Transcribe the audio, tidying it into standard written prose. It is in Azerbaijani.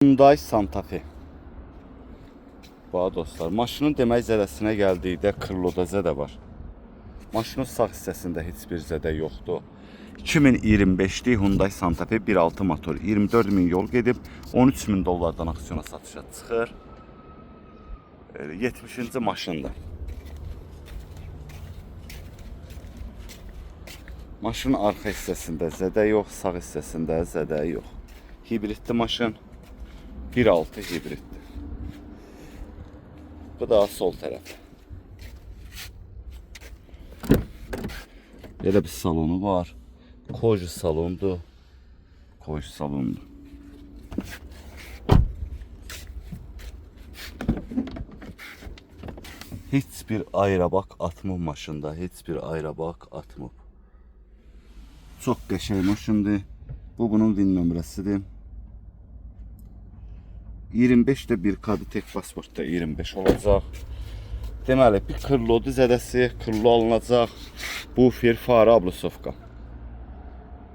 Hyundai Santa Fe. Bax dostlar, maşının demək zədəsinə gəldikdə krıloda zədə var. Maşının sağ hissəsində heç bir zədə yoxdur. 2025'li Hyundai Santa Fe 1.6 motor, 24.000 yol gedib, 13.000 dollardan aksiyona satışa çıxır. 70-ci maşındır. Maşının arxa hissəsində zədə yox, sağ hissəsində zədə yox. Hibridli maşın, 1.6 hibriddir. Bu da sol tərəf. Belə bir salonu var. Koji salondur. Koji salondur. Heç bir ayrabak atmıb maşında. Heç bir ayrabak atmıb. Çox qəşəng maşındır. Bu bunun VIN nömrəsidir. 25'də bir kadı tek pasportda 25 olacaq. Deməli bir krılodu zədəsi, krılo alınacaq. Bufer, fara, ablusovka.